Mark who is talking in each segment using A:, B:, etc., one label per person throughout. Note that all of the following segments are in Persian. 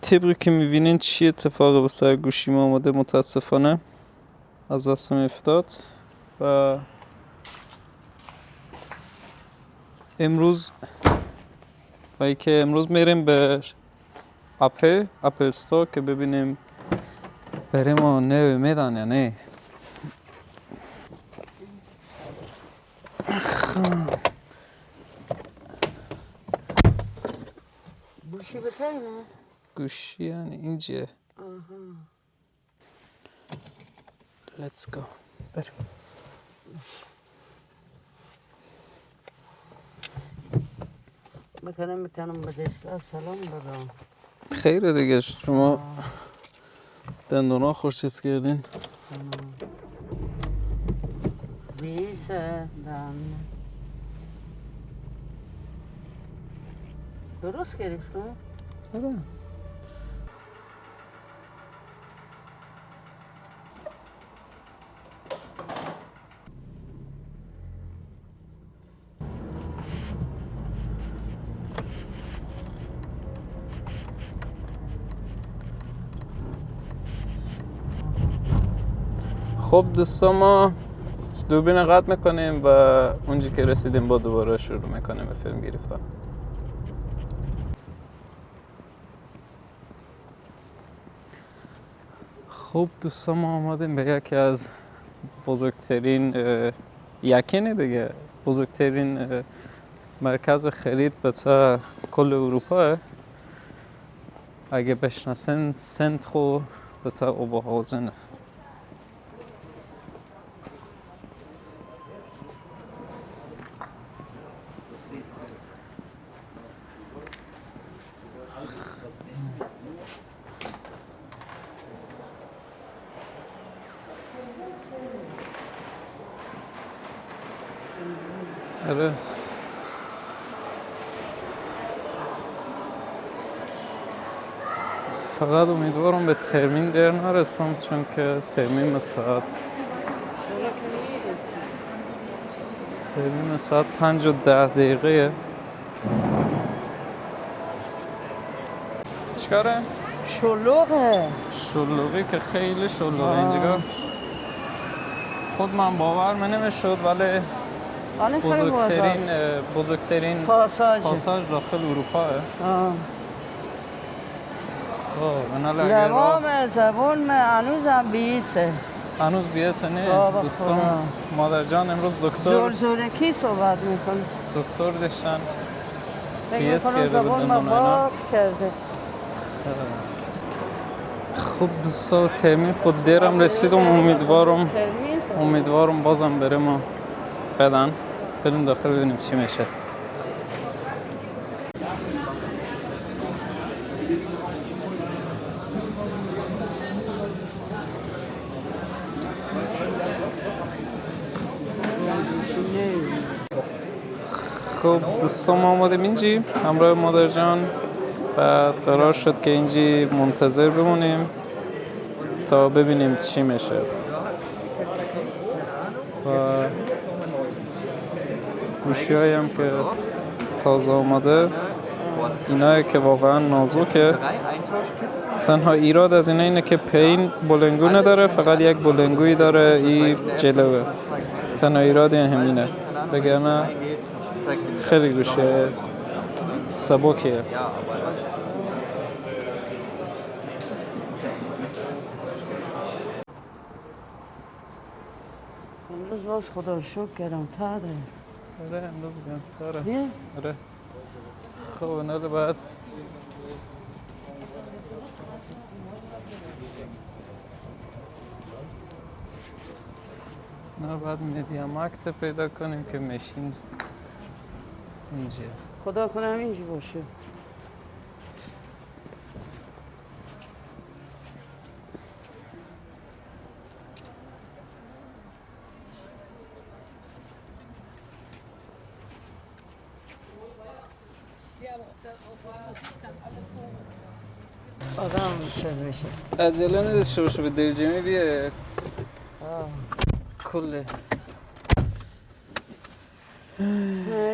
A: طبقی که میبینین چی اتفاقی به سر گوشیم آمده متاسفانه از دستم افتاد و امروز میریم به اپل استور که ببینیم بریم و نه میدن یا نه.
B: گوشی بهتره نه؟
A: گوشی یعنی اینجیه. Let's go. بریم.
B: میتونم به دستار سلام بدم.
A: خیره دیگه شما دندونا خورشیز کردین.
B: بیسه دن درست گرفتم؟
A: آره. خب دوستان ما دوربین قطع میکنیم و اونجا که رسیدیم با دوباره شروع میکنیم به فیلم گرفتن. خب دوستان ما آمدیم به یکی از بزرگترین بزرگترین مرکز خرید به تا کل اروپا. اگه بشناسین سنترو به تا اوبرهاوزن. آره. فقط امیدوارم به ترمین در نرسم چون که ترمین ساعت 5 و 10 دقیقه. چیکاره؟ شلوغی که خیلی شلوغه اینجا. خود من باور نمیشد ولی بزرگترین پاساژ داخل اروپا.
B: دوام زبون هنوزم بیسه.
A: هنوز بیسه نه دوستان. مادر جان امروز دکتر
B: زورکی صحبت میکنه.
A: دکتر داشتن
B: بیس کرده بودن اینا.
A: خب دوستا ترمین خود دیرم رسیدم. امیدوارم بازم بریم و بدن بریم داخل ببینیم چی میشه. خب دوستان ما آمدیم اینجی همراه مادر جان. بعد قرار شد که اینجی منتظر بمونیم تا ببینیم چی میشه. و گوشی هایی هم که تازه آمده اینایی که واقعا نازکه. تنها ایراد از اینه که پین بلنگو نداره، فقط یک بلنگویی داره این جلوه. تنها ایراد همینه، بگرنه خیلی گوشی سبکیه.
B: امروز باز خدا رو شکر کردم تاره.
A: آره امروز تاره. آره. خب ناله بعد بعد میدیم اکت پیدا کنیم که ماشین اینجا.
B: خدا کنه همینجی باشه. آدم چیز میشه.
A: عجله نداشته باشه به دلجمی بیه. کله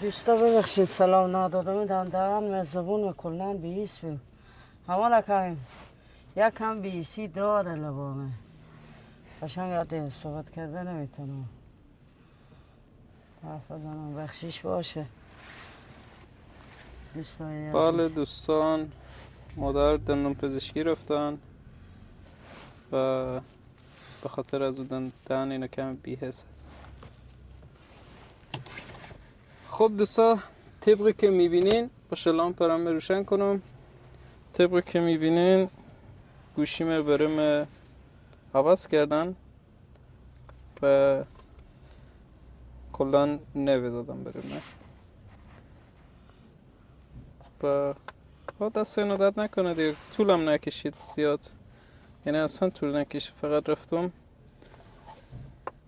B: دوستا ببخشید سلام ندادم دارم زبون و کلن بیس بیم همه لکه یک کم بیسی داره لبامه قشنگ یاد صحبت کرده نمیتونم حرف بزنم بخشیش باشه دوستای
A: بله
B: عزیز.
A: دوستان مادر دندون پزشکی رفتن و به خاطر از اون دهن اینا کم بی‌حسه. خب دوستا طبقی که میبینین باشه لامپ برام روشن کنم. طبقی که میبینین گوشیمه برم عوض کردن و کلان نوی دادم برمه و دست اینو درد نکنه دیگه. طولم نکشید زیاد، یعنی اصلا طول نکشید، فقط رفتم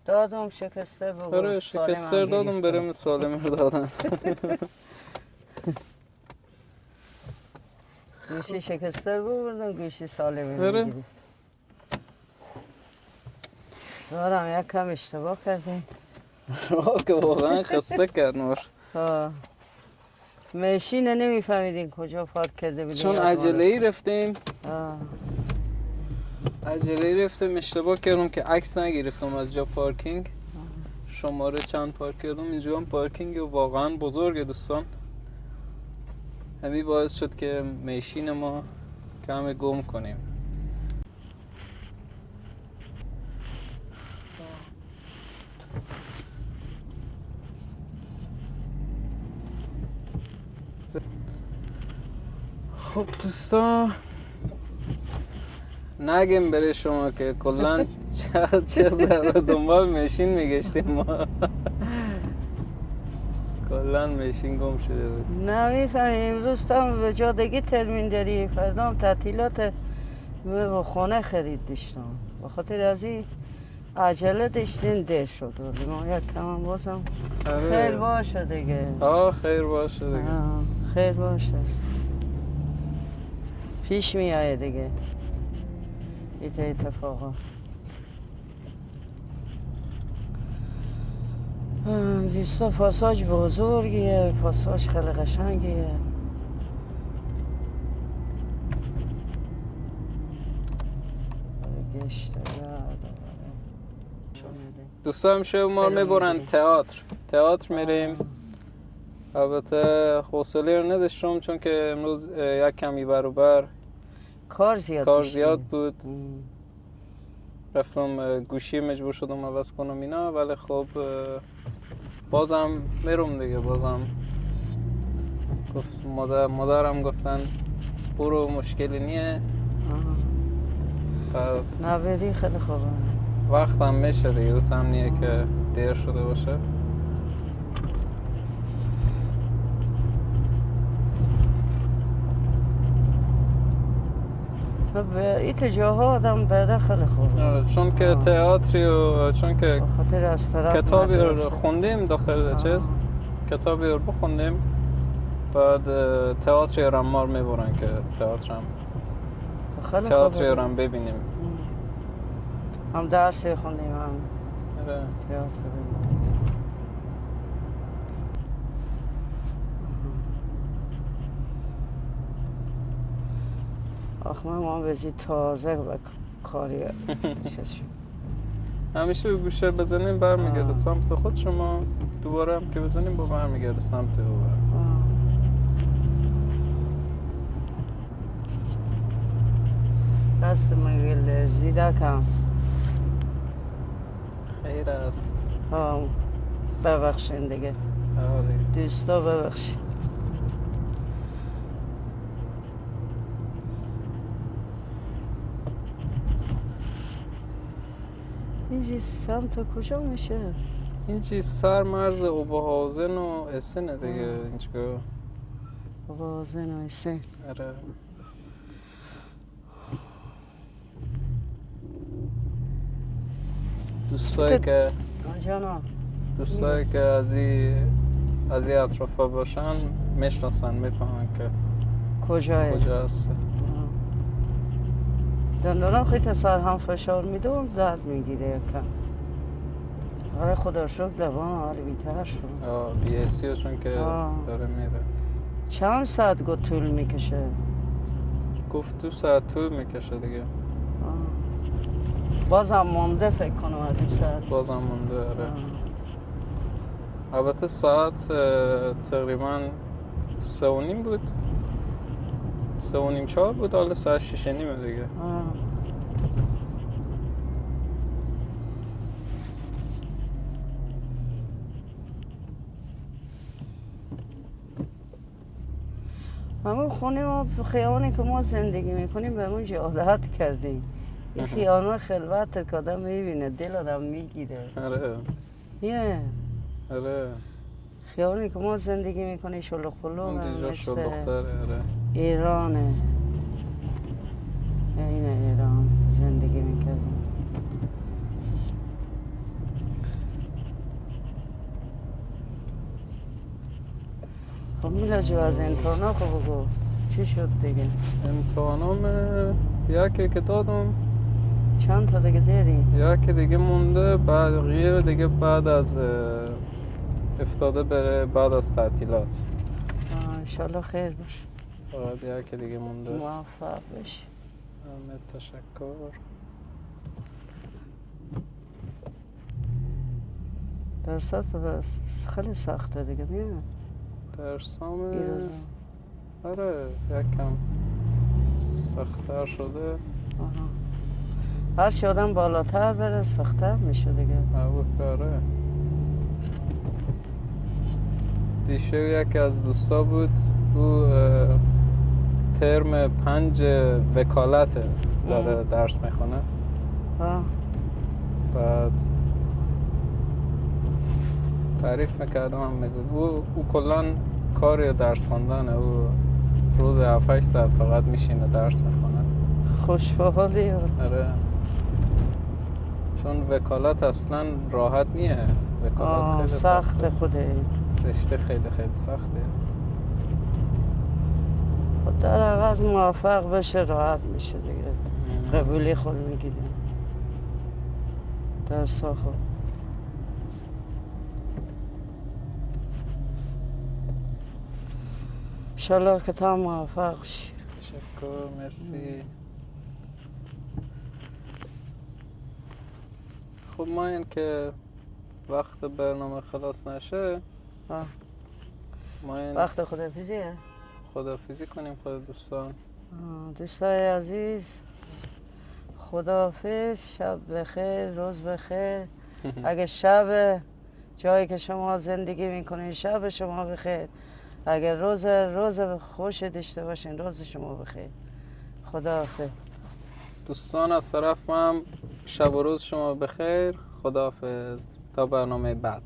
B: دادم شکسته بگو
A: آره شکستر دادم برم سالم دادن.
B: گوشی شکستر بردن گوشی سالمی
A: آره.
B: میگیری دارم یک کم اشتباه کردیم
A: راه که واقعا خسته کرد نور،
B: ماشین نمیفهمیدین کجا پارک کرده بودین
A: چون عجله‌ای رفتیم
B: آه.
A: عجله‌ای رفتم اشتباه کردم که عکس نگرفتم از جا پارکینگ. شماره چند پارک کردم اینجا هم پارکینگ واقعا بزرگه دوستان. همین باعث شد که ماشین ما کم گم کنیم. خب دوستان نگیم بره شما که کلان چه زبه دنبال ماشین میگشتیم ما. کلان ماشین گم شده بود.
B: نمیفهمیم امروز تا به جادگی ترمین داری فردا هم تعطیلات به خانه خرید داشتم بخاطر از این عجله داشتین دیر شد ولی ما یک کم هم بازم خیر باشه دیگه
A: خیر باشه دیگه
B: خیر باشه پیش می آیه دیگه ایت اتفاقا دوستا پاساج بزرگیه پاساج خیلی قشنگیه گشته
A: دوستا همیشه ما میبرن تئاتر میریم. البته حوصله رو نداشتم چون که امروز یک کمی برابر
B: کار
A: زیاد بود. رفتم گوشی مجبور شدم عوض کنم اینا، ولی خب بازم میرم دیگه. بازم گفت مادرم گفتن برو مشکلی نیه.
B: نبری خیلی خوبه
A: وقتم میشه دیگه دوتم نیه که دیر شده باشه.
B: ایت جاها آدم بره خیلی خوبه
A: چون که تئاتری و چون که
B: خاطر از طرف
A: کتابی رو خوندیم داخل چیز کتابی رو بخوندیم بعد تئاتری رو هم مار میبرن که تئاتری رو هم ببینیم.
B: هم درسی خوندیم هم تئاتر آخ من ما بزی تازه و کاری
A: همیشه به گوشه بزنیم برمیگرده سمت خود شما، دوباره هم که بزنیم با برمیگرده سمت او.
B: دست من زیده کم
A: خیر است.
B: ببخشین دیگه دوستا ببخشین. اینجی سمت کجا میشه؟
A: اینجی سر مرز اوبهازن و اسنه دیگه اینجا.
B: اوبهازن و اسن.
A: آره. دوستایی که از این اطرافا باشن میشناسن میفهمن که کجا هست.
B: دندانم خیلی سر هم فشار میده و درد میگیره یکم. آره خدا شکر لبان حال بیتر شد.
A: بی‌حسی چون که داره میره.
B: چند ساعت طول میکشه؟
A: گفت 2 ساعت طول میکشه دیگه.
B: بازم مونده فکر کنم از 2 ساعت.
A: بازم مونده. آره. البته ساعت تقریبا 3:30 بود، 3:30 4 بود، حالا ساعت 6:30 دیگه.
B: همون خونه ما خیابانی که ما زندگی میکنیم به اونجا عادت کردیم. این خیابان خلوت که آدم میبینه دل آدم میگیره.
A: آره. آره.
B: خیابانی که ما زندگی میکنیم شلوغ پلوغ
A: اون دیجا شلوغ‌تره. آره.
B: ایرانه. اینه ایران زندگی میکردیم. خب میلا جو از امتحانا خب بگو چی شد دیگه؟
A: امتحانام یکی که دادم،
B: چند تا دیگه داری؟
A: یکی دیگه مونده، بقیه دیگه بعد از افتاده بره بعد از تعطیلات.
B: انشالله خیر باشه.
A: فقط یکی دیگه مونده.
B: موفق بشی.
A: همه تشکر.
B: درسات خیلی سخته دیگه میاد.
A: درسام آره یکم سخت‌تر شده.
B: هر چی آدم بالاتر بره سخت‌تر میشه دیگه.
A: آره. دیشه یکی از دوستا بود، او ترم 5 وکالت داره درس میخونه. بعد تعریف میکردم، هم میگود او کلان کار درس خوندنه، او روز 7-8 ساعت فقط میشینه درس میخونه.
B: خوشحالی.
A: آره. چون وکالت اصلا راحت نیه. وکالت خیلی
B: سخته. خوده
A: رشته خیلی سخته.
B: خود در عوض موفق بشه راحت میشه دیگه. قبولی خود میگیره درس ها. خود انشالله که تا موفق شی.
A: تشکر. مرسی. خب ما این که وقت برنامه خلاص نشه، ما این
B: وقت خداحافظیه.
A: خداحافظی کنیم خود دوستان.
B: دوستای عزیز خداحافظ. شب بخیر، روز بخیر. اگه شب جایی که شما زندگی میکنین شب شما بخیر. اگر روز خوش داشته باشین روز شما بخیر. خداحافظ
A: دوستان. از طرف من شب و روز شما بخیر. خداحافظ تا برنامه بعد.